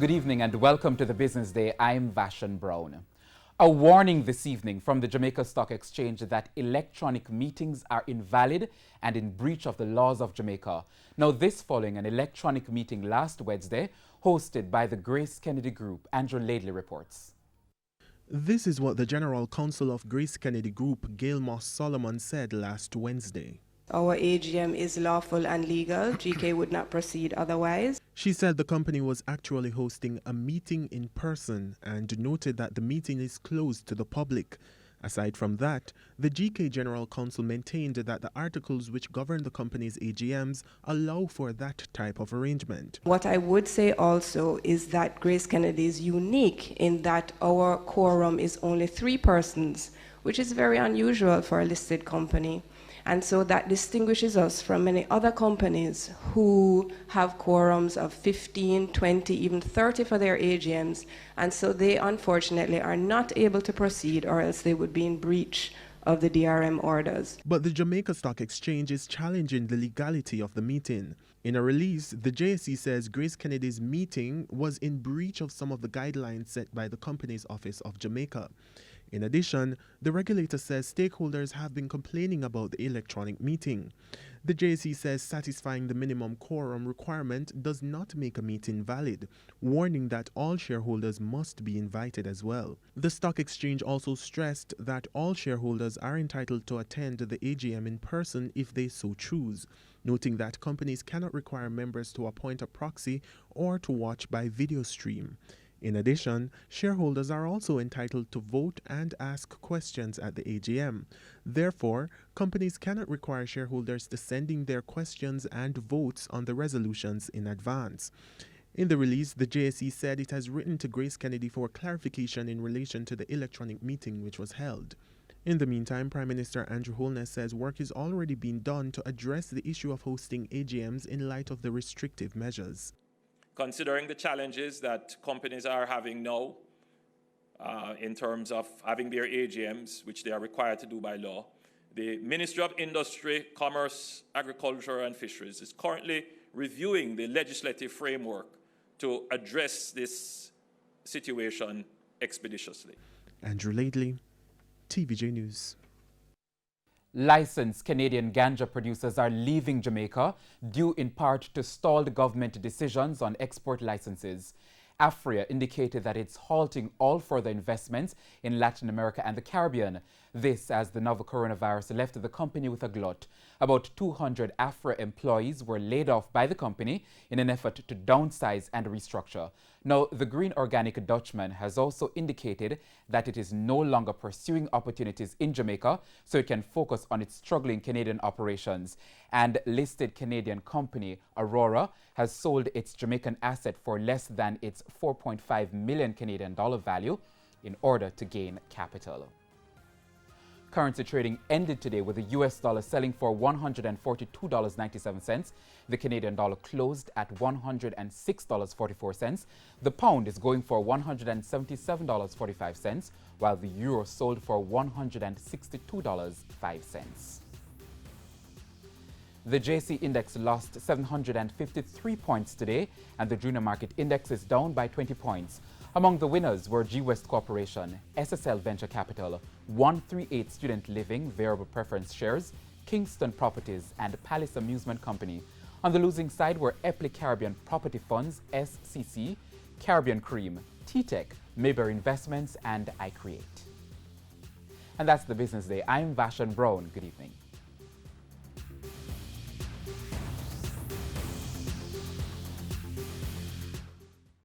Good evening and welcome to the Business Day. I'm Vashan Brown. A warning this evening from the Jamaica Stock Exchange that electronic meetings are invalid and in breach of the laws of Jamaica. Now, this following an electronic meeting last Wednesday hosted by the Grace Kennedy Group. Andrew Laidley reports. This is what the General Counsel of Grace Kennedy Group, Gail Moss Solomon, said last Wednesday. Our AGM is lawful and legal. GK would not proceed otherwise. She said the company was actually hosting a meeting in person and noted that the meeting is closed to the public. Aside from that, the GK General Counsel maintained that the articles which govern the company's AGMs allow for that type of arrangement. What I would say also is that Grace Kennedy is unique in that our quorum is only 3 persons, which is very unusual for a listed company. And so that distinguishes us from many other companies who have quorums of 15, 20, even 30 for their AGMs. And so they unfortunately are not able to proceed, or else they would be in breach of the DRM orders. But the Jamaica Stock Exchange is challenging the legality of the meeting. In a release, the JSE says Grace Kennedy's meeting was in breach of some of the guidelines set by the Companies Office of Jamaica. In addition, the regulator says stakeholders have been complaining about the electronic meeting. The JSE says satisfying the minimum quorum requirement does not make a meeting valid, warning that all shareholders must be invited as well. The stock exchange also stressed that all shareholders are entitled to attend the AGM in person if they so choose, noting that companies cannot require members to appoint a proxy or to watch by video stream. In addition, shareholders are also entitled to vote and ask questions at the AGM. Therefore, companies cannot require shareholders to send in their questions and votes on the resolutions in advance. In the release, the JSE said it has written to Grace Kennedy for clarification in relation to the electronic meeting which was held. In the meantime, Prime Minister Andrew Holness says work is already being done to address the issue of hosting AGMs in light of the restrictive measures. Considering the challenges that companies are having now in terms of having their AGMs, which they are required to do by law, the Ministry of Industry, Commerce, Agriculture and Fisheries is currently reviewing the legislative framework to address this situation expeditiously. Andrew Laidley, TVJ News. Licensed Canadian ganja producers are leaving Jamaica due in part to stalled government decisions on export licenses. AFRIA indicated that it's halting all further investments in Latin America and the Caribbean. This as the novel coronavirus left the company with a glut. About 200 AFRIA employees were laid off by the company in an effort to downsize and restructure. Now, the Green Organic Dutchman has also indicated that it is no longer pursuing opportunities in Jamaica so it can focus on its struggling Canadian operations. And listed Canadian company Aurora has sold its Jamaican asset for less than its 4.5 million Canadian dollar value in order to gain capital. Currency trading ended today with the US dollar selling for $142.97. The Canadian dollar closed at $106.44. The pound is going for $177.45, while the euro sold for $162.05. The JC index lost 753 points today, and the junior market index is down by 20 points. Among the winners were G West Corporation, SSL Venture Capital, 138 Student Living Variable Preference Shares, Kingston Properties, and Palace Amusement Company. On the losing side were Epley Caribbean Property Funds, SCC, Caribbean Cream, T-Tech, Mayberry Investments, and iCreate. And that's the Business Day. I'm Vashan Brown. Good evening.